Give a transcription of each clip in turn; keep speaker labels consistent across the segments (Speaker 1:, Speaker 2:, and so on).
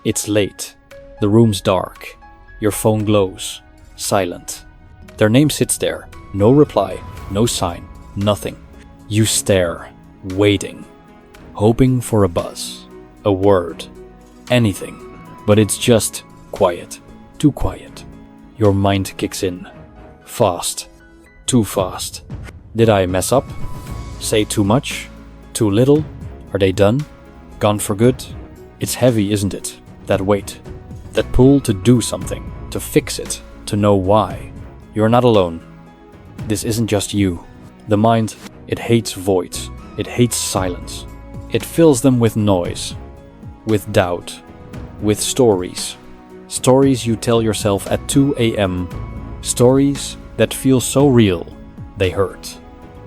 Speaker 1: It's late. The room's dark. Your phone glows. Silent. Their name sits there. No reply. No sign. Nothing. You stare. Waiting. Hoping for a buzz. A word. Anything. But it's just quiet. Too quiet. Your mind kicks in. Fast. Too fast. Did I mess up? Say too much? Too little? Are they done? Gone for good? It's heavy, isn't it? That weight. That pull to do something. To fix it. To know why. You're not alone. This isn't just you. The mind, it hates voids. It hates silence. It fills them with noise. With doubt. With stories. Stories you tell yourself at 2 a.m. Stories that feel so real, they hurt.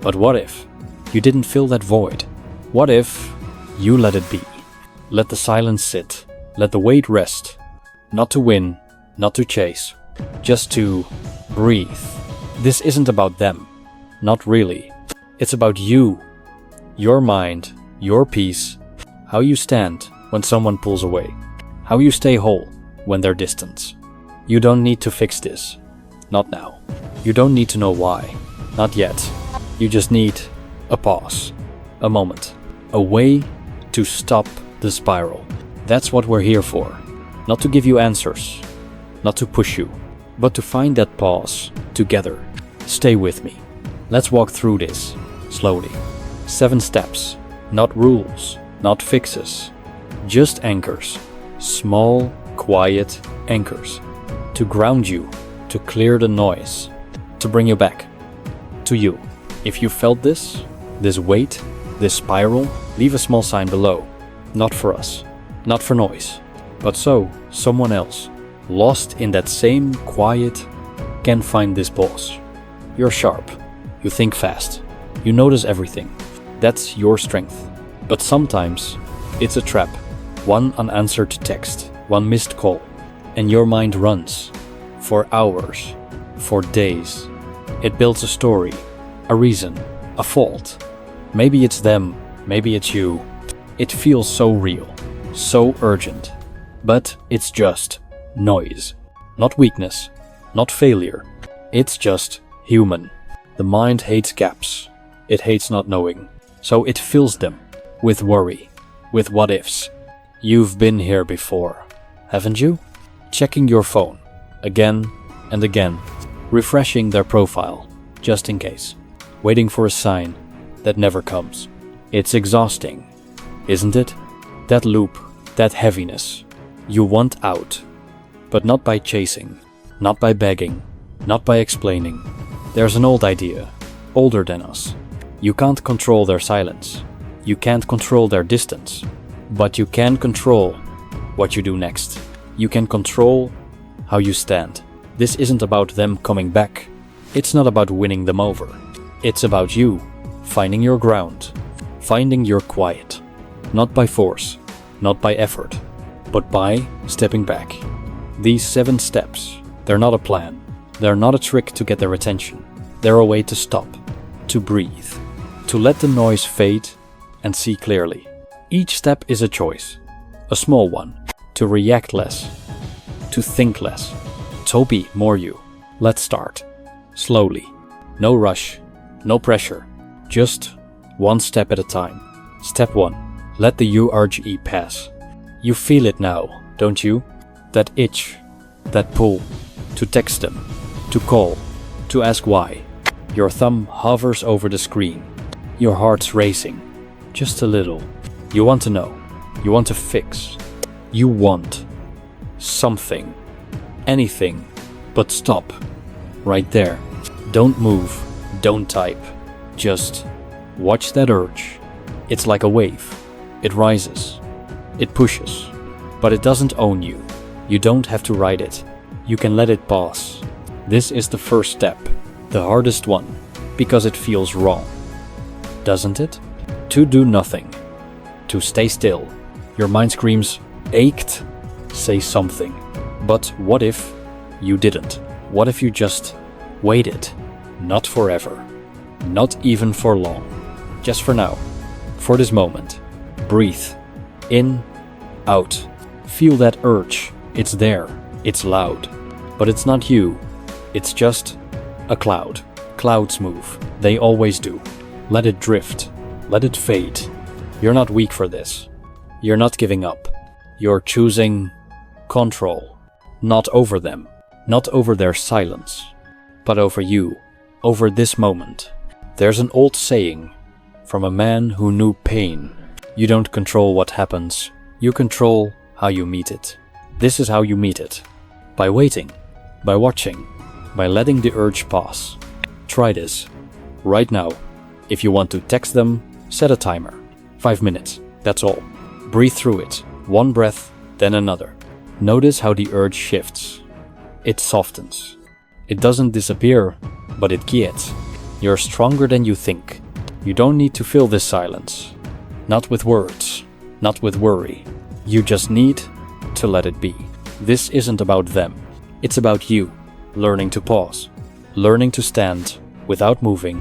Speaker 1: But what if you didn't fill that void? What if you let it be? Let the silence sit. Let the weight rest. Not to win, not to chase. Just to breathe. This isn't about them. Not really. It's about you. Your mind, your peace. How you stand when someone pulls away. How you stay whole when they're distant. You don't need to fix this. Not now. You don't need to know why. Not yet. You just need a pause. A moment. A way to stop the spiral. That's what we're here for. Not to give you answers. Not to push you. But to find that pause together. Stay with me. Let's walk through this. Slowly. 7 steps. Not rules. Not fixes. Just anchors. Small, quiet anchors. To ground you. To clear the noise. To bring you back. To you. If you felt this weight, this spiral, leave a small sign below. Not for us. Not for noise. But so, someone else, lost in that same quiet, can find this pause. You're sharp. You think fast. You notice everything. That's your strength. But sometimes, it's a trap. One unanswered text. One missed call. And your mind runs. For hours. For days. It builds a story. A reason. A fault. Maybe it's them. Maybe it's you. It feels so real. So urgent. But it's just noise. Not weakness. Not failure. It's just human. The mind hates gaps. It hates not knowing. So it fills them with worry. With what ifs. You've been here before, haven't you? Checking your phone. Again and again. Refreshing their profile. Just in case. Waiting for a sign that never comes. It's exhausting, isn't it? That loop. That heaviness. You want out. But not by chasing. Not by begging. Not by explaining. There's an old idea. Older than us. You can't control their silence. You can't control their distance. But you can control what you do next. You can control how you stand. This isn't about them coming back. It's not about winning them over. It's about you finding your ground. Finding your quiet. Not by force. Not by effort. But by stepping back. These 7 steps, they're not a plan. They're not a trick to get their attention. They're a way to stop. To breathe. To let the noise fade and see clearly. Each step is a choice. A small one. To react less. To think less. To be more you. Let's start. Slowly. No rush. No pressure. Just one step at a time. Step 1. Let the urge pass. You feel it now, don't you? That itch. That pull. To text them. To call. To ask why. Your thumb hovers over the screen. Your heart's racing. Just a little. You want to know. You want to fix. You want something. Anything. But stop. Right there. Don't move. Don't type. Just watch that urge. It's like a wave. It rises. It pushes. But it doesn't own you. You don't have to ride it. You can let it pass. This is the first step. The hardest one. Because it feels wrong. Doesn't it? To do nothing. To stay still. Your mind screams, ached. Say something. But what if you didn't? What if you just waited? Not forever. Not even for long. Just for now. For this moment. Breathe. In. Out. Feel that urge. It's there. It's loud. But it's not you. It's just a cloud. Clouds move. They always do. Let it drift. Let it fade. You're not weak for this. You're not giving up. You're choosing control. Not over them. Not over their silence. But over you. Over this moment. There's an old saying from a man who knew pain. You don't control what happens. You control how you meet it. This is how you meet it. By waiting. By watching. By letting the urge pass. Try this. Right now. If you want to text them, set a timer. 5 minutes. That's all. Breathe through it. One breath, then another. Notice how the urge shifts. It softens. It doesn't disappear, but it quiets. You're stronger than you think. You don't need to fill this silence. Not with words. Not with worry. You just need to let it be. This isn't about them. It's about you. Learning to pause. Learning to stand without moving.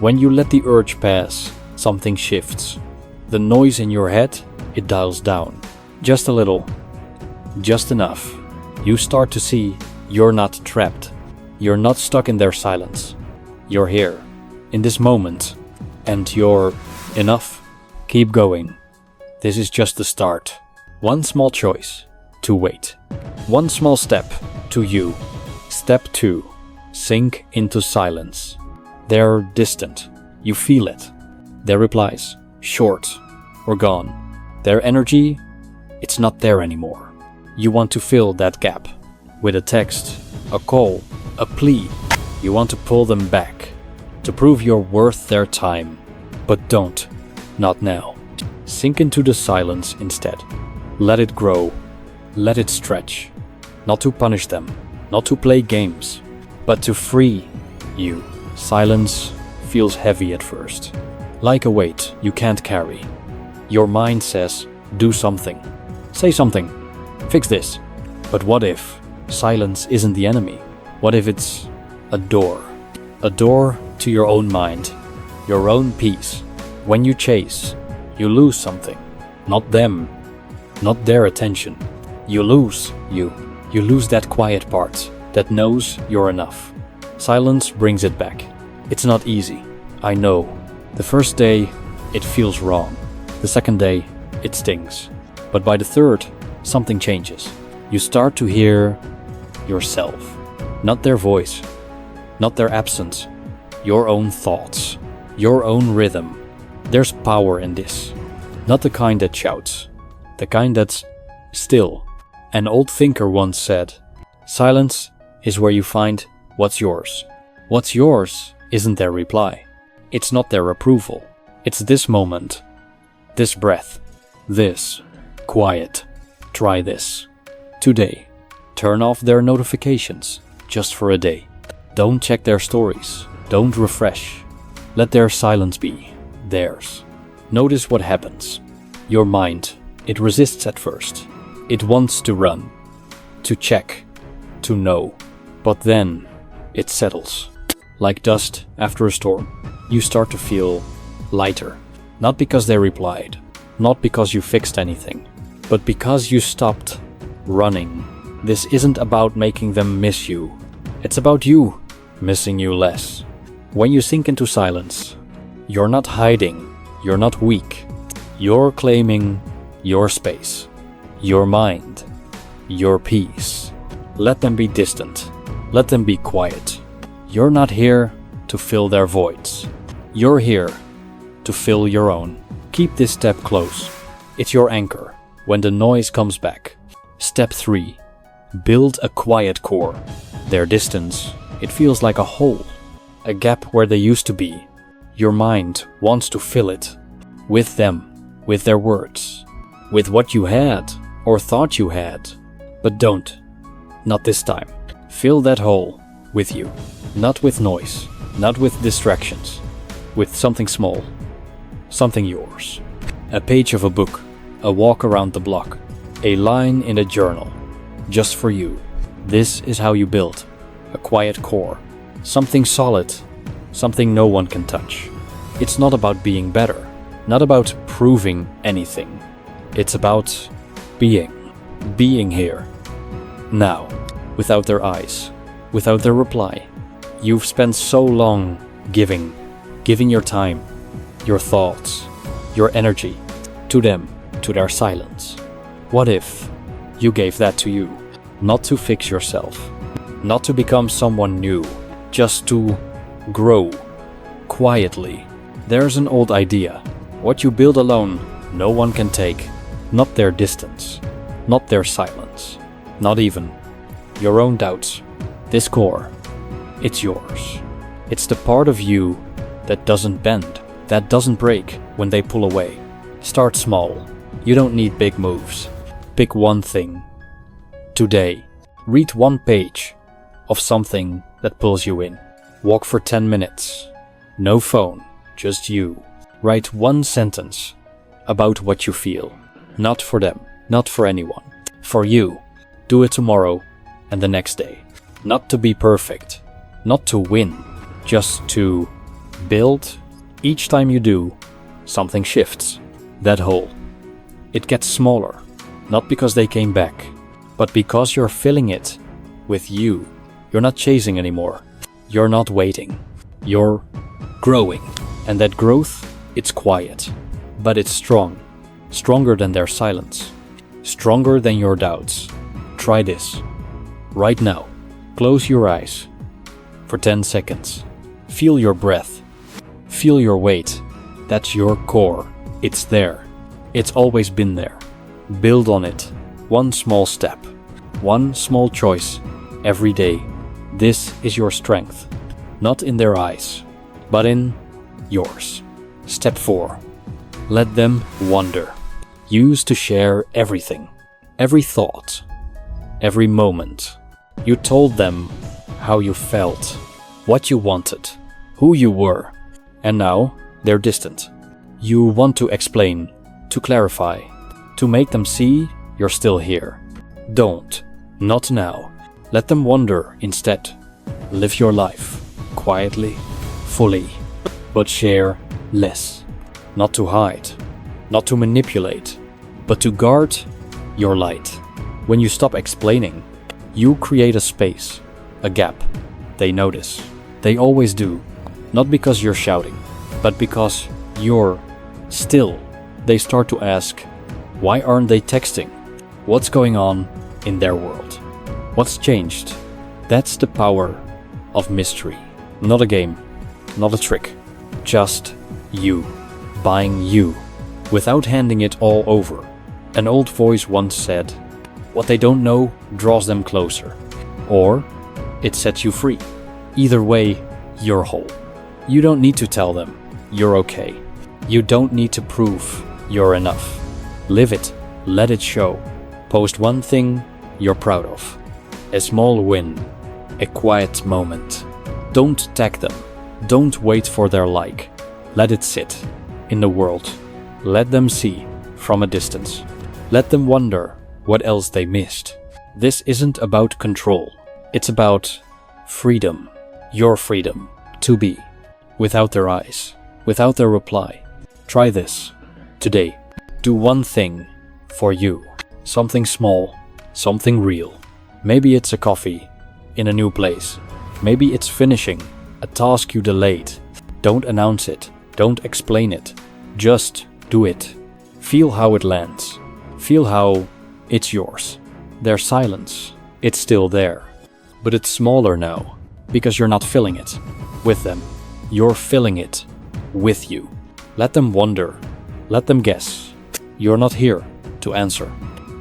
Speaker 1: When you let the urge pass, something shifts. The noise in your head, it dials down. Just a little. Just enough. You start to see you're not trapped. You're not stuck in their silence. You're here, in this moment, and you're enough. Keep going. This is just the start. One small choice, to wait. One small step, to you. Step 2, sink into silence. They're distant. You feel it. Their replies, short or gone. Their energy, it's not there anymore. You want to fill that gap with a text, a call, a plea. You want to pull them back, to prove you're worth their time. But don't. Not now. Sink into the silence instead. Let it grow. Let it stretch. Not to punish them, not to play games, but to free you. Silence feels heavy at first. Like a weight you can't carry. Your mind says, do something. Say something. Fix this. But what if silence isn't the enemy? What if it's a door? A door to your own mind, your own peace. When you chase, you lose something. Not them, not their attention. You lose you. You lose that quiet part that knows you're enough. Silence brings it back. It's not easy, I know. The first day, it feels wrong. The second day, it stings. But by the third, something changes. You start to hear yourself. Not their voice, not their absence. Your own thoughts, your own rhythm. There's power in this. Not the kind that shouts, the kind that's still. An old thinker once said, silence is where you find what's yours. What's yours isn't their reply. It's not their approval. It's this moment, this breath, this quiet. Try this. Today. Turn off their notifications just for a day. Don't check their stories. Don't refresh. Let their silence be theirs. Notice what happens. Your mind, it resists at first. It wants to run, to check, to know. But then it settles. Like dust after a storm. You start to feel lighter. Not because they replied, not because you fixed anything, but because you stopped running. This isn't about making them miss you. It's about you missing you less. When you sink into silence, you're not hiding, you're not weak. You're claiming your space, your mind, your peace. Let them be distant. Let them be quiet. You're not here to fill their voids. You're here to fill your own. Keep this step close. It's your anchor when the noise comes back. Step 3. Build a quiet core. Their distance, it feels like a hole, a gap where they used to be. Your mind wants to fill it with them, with their words, with what you had or thought you had. But don't. Not this time. Fill that hole with you. Not with noise, not with distractions. With something small, something yours. A page of a book, a walk around the block, a line in a journal. Just for you. This is how you build a quiet core. Something solid, something no one can touch. It's not about being better, not about proving anything. It's about being. being here, now, without their eyes, without their reply. You've spent so long giving your time, your thoughts, your energy to them, to their silence. What if you gave that to you, not to fix yourself, not to become someone new, just to grow quietly? There's an old idea. What you build alone, no one can take. Not their distance, not their silence, not even your own doubts. This core, it's yours. It's the part of you that doesn't bend, that doesn't break when they pull away. Start small. You don't need big moves. Pick one thing. Today, read one page of something that pulls you in. Walk for 10 minutes. No phone, just you. Write one sentence about what you feel. Not for them, not for anyone. For you. Do it tomorrow and the next day. Not to be perfect, not to win, just to build. Each time you do, something shifts. That hole. It gets smaller, not because they came back, but because you're filling it with you. You're not chasing anymore. You're not waiting. You're growing. And that growth, it's quiet, but it's strong. Stronger than their silence. Stronger than your doubts. Try this. Right now. Close your eyes for 10 seconds. Feel your breath. Feel your weight. That's your core. It's there. It's always been there. Build on it. One small step. One small choice every day. This is your strength. Not in their eyes, but in yours. Step 4. Let them wonder. Use to share everything. Every thought. Every moment. You told them how you felt, what you wanted, who you were, and now they're distant. You want to explain, to clarify, to make them see you're still here. Don't. Not now. Let them wonder instead. Live your life, quietly, fully, but share less. Not to hide, not to manipulate, but to guard your light. When you stop explaining, you create a space, a gap. They notice. They always do. Not because you're shouting, but because you're still. They start to ask, why aren't they texting? What's going on in their world? What's changed? That's the power of mystery. Not a game, not a trick. Just you, buying you, without handing it all over. An old voice once said, what they don't know draws them closer, or it sets you free. Either way, you're whole. You don't need to tell them you're okay. You don't need to prove you're enough. Live it, let it show. Post one thing you're proud of. A small win, a quiet moment. Don't tag them. Don't wait for their like. Let it sit in the world. Let them see from a distance. Let them wonder what else they missed. This isn't about control. It's about freedom. Your freedom to be. Without their eyes. Without their reply. Try this. Today. Do one thing for you. Something small. Something real. Maybe it's a coffee in a new place. Maybe it's finishing a task you delayed. Don't announce it. Don't explain it. Just do it. Feel how it lands. Feel how it's yours. Their silence, it's still there. But it's smaller now, because you're not filling it with them. You're filling it with you. Let them wonder. Let them guess. You're not here to answer.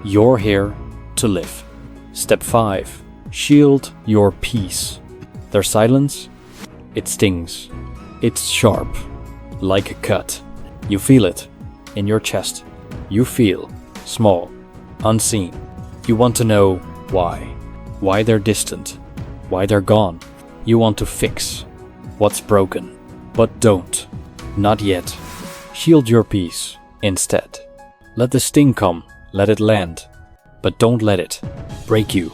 Speaker 1: You're here to live. Step 5. Shield your peace. Their silence, it stings. It's sharp, like a cut. You feel it in your chest. You feel small, unseen. You want to know why they're distant, why they're gone. You want to fix what's broken, but don't, not yet. Shield your peace instead. Let the sting come, let it land, but don't let it break you.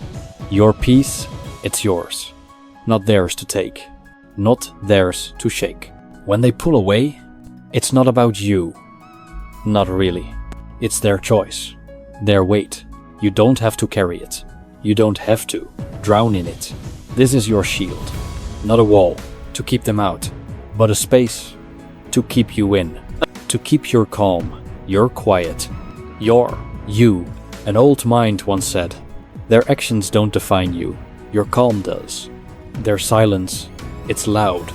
Speaker 1: Your peace, it's yours, not theirs to take, not theirs to shake. When they pull away, it's not about you, not really. It's their choice, their weight. You don't have to carry it. You don't have to drown in it. This is your shield. Not a wall to keep them out, but a space to keep you in. To keep your calm, your quiet, your you. An old mind once said, their actions don't define you. Your calm does. Their silence, it's loud.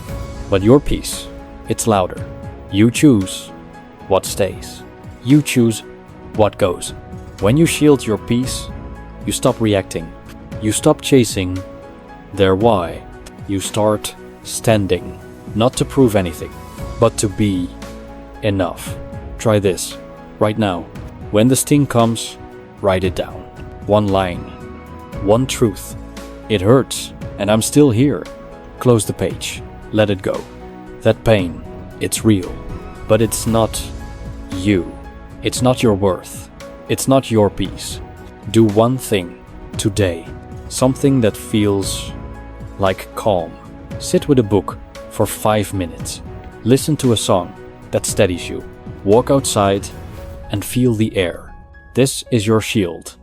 Speaker 1: But your peace, it's louder. You choose what stays. You choose what goes. When you shield your peace, you stop reacting. You stop chasing their why. You start standing, not to prove anything, but to be enough. Try this right now. When the sting comes, write it down. One line, one truth. It hurts, and I'm still here. Close the page. Let it go. That pain, it's real, but it's not you. It's not your worth. It's not your peace. Do one thing today, something that feels like calm. Sit with a book for 5 minutes. Listen to a song that steadies you. Walk outside and feel the air. This is your shield.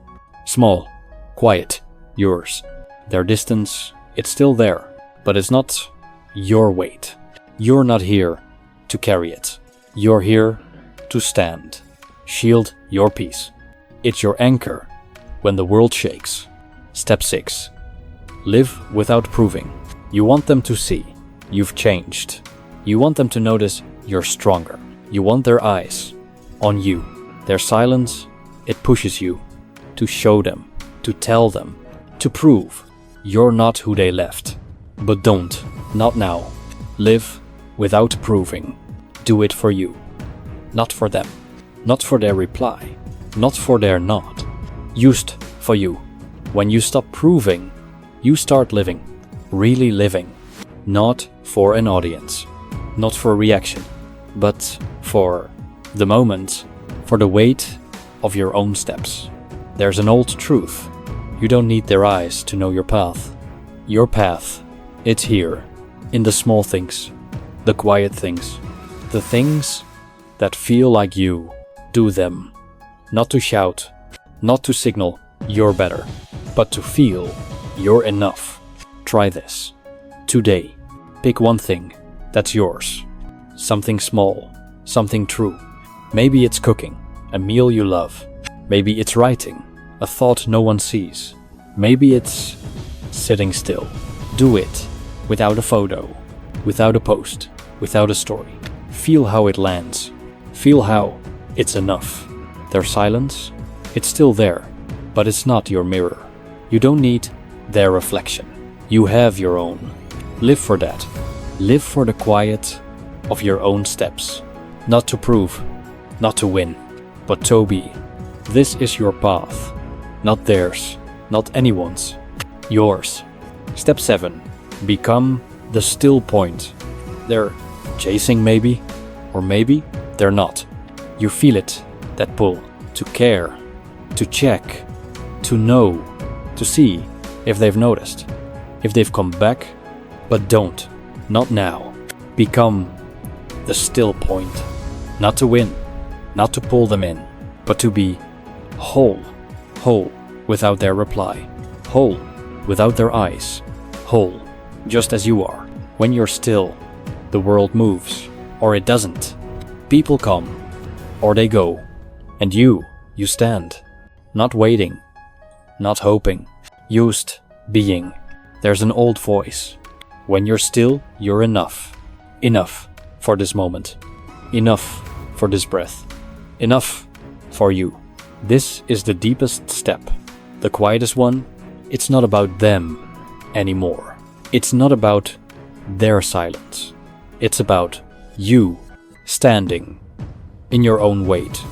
Speaker 1: Small, quiet, yours. Their distance, it's still there, but it's not your weight. You're not here to carry it. You're here to stand. Shield your peace. It's your anchor when the world shakes. Step 6. Live without proving. You want them to see you've changed. You want them to notice you're stronger. You want their eyes on you. Their silence, it pushes you to show them, to tell them, to prove you're not who they left. But don't, not now. Live without proving. Do it for you, not for them, not for their reply, not for their nod. Used for you. When you stop proving, you start living, really living, not for an audience, not for a reaction, but for the moment, for the weight of your own steps. There's an old truth. You don't need their eyes to know your path. Your path, it's here, in the small things, the quiet things, the things that feel like you. Do them. Not to shout, not to signal you're better, but to feel you're enough. Try this. Today, pick one thing that's yours. Something small, something true. Maybe it's cooking, a meal you love. Maybe it's writing, a thought no one sees. Maybe it's sitting still. Do it without a photo, without a post, without a story. Feel how it lands. Feel how it's enough. Their silence, it's still there, but it's not your mirror. You don't need their reflection. You have your own. Live for that. Live for the quiet of your own steps. Not to prove, not to win, but to be. This is your path. Not theirs, not anyone's. Yours. Step 7. Become the still point. They're chasing maybe, or maybe they're not. You feel it, that pull, to care, to check, to know, to see if they've noticed, if they've come back, but don't, not now. Become the still point, not to win, not to pull them in, but to be whole, whole without their reply, whole without their eyes, whole just as you are. When you're still, the world moves, or it doesn't. People come, or they go, and you stand, not waiting, not hoping, used being. There's an old voice. When you're still, you're enough. Enough for this moment. Enough for this breath. Enough for you. This is the deepest step. The quietest one. It's not about them anymore. It's not about their silence. It's about you standing in your own weight,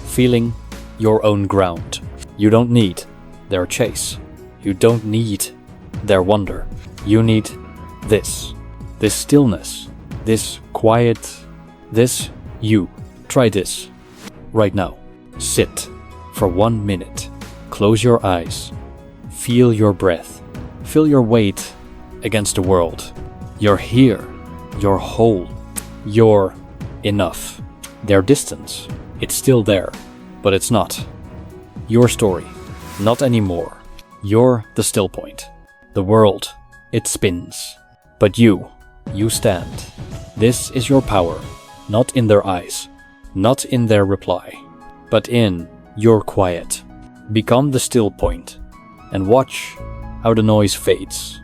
Speaker 1: feeling your own ground. You don't need their chase. You don't need their wonder. You need this stillness, this quiet, this you. Try this right now. Sit for 1 minute. Close your eyes. Feel your breath. Feel your weight against the world. You're here. You're whole. You're enough. Their distance, it's still there, but it's not. Your story, Not anymore. You're the still point. The world, it spins. But you stand. This is your power, not in their eyes, not in their reply, but in your quiet. Become the still point and watch how the noise fades.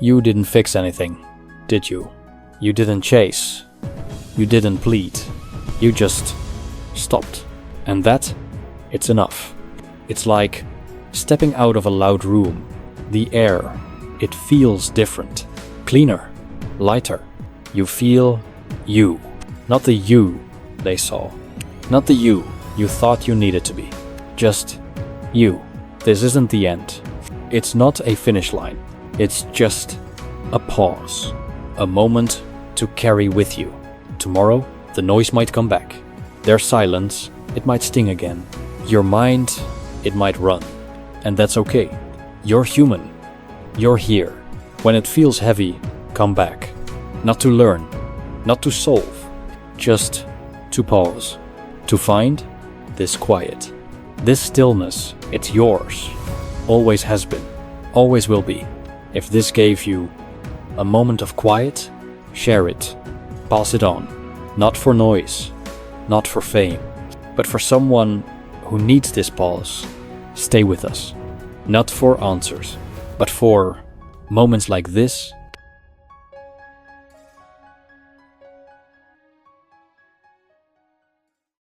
Speaker 1: You didn't fix anything, did you? You didn't chase. You didn't plead. You just stopped. And that, it's enough. It's like stepping out of a loud room. The air, it feels different, cleaner, lighter. You feel you, not the you they saw, not the you thought you needed to be. Just you. This isn't the end. It's not a finish line. It's just a pause, a moment to carry with you. Tomorrow, the noise might come back. Their silence, it might sting again. Your mind, it might run. And that's okay. You're human. You're here. When it feels heavy, come back. Not to learn, not to solve, just to pause, to find this quiet. This stillness, it's yours. Always has been, always will be. If this gave you a moment of quiet, share it, pass it on. Not for noise, not for fame, but for someone who needs this pause. Stay with us. Not for answers, but for moments like this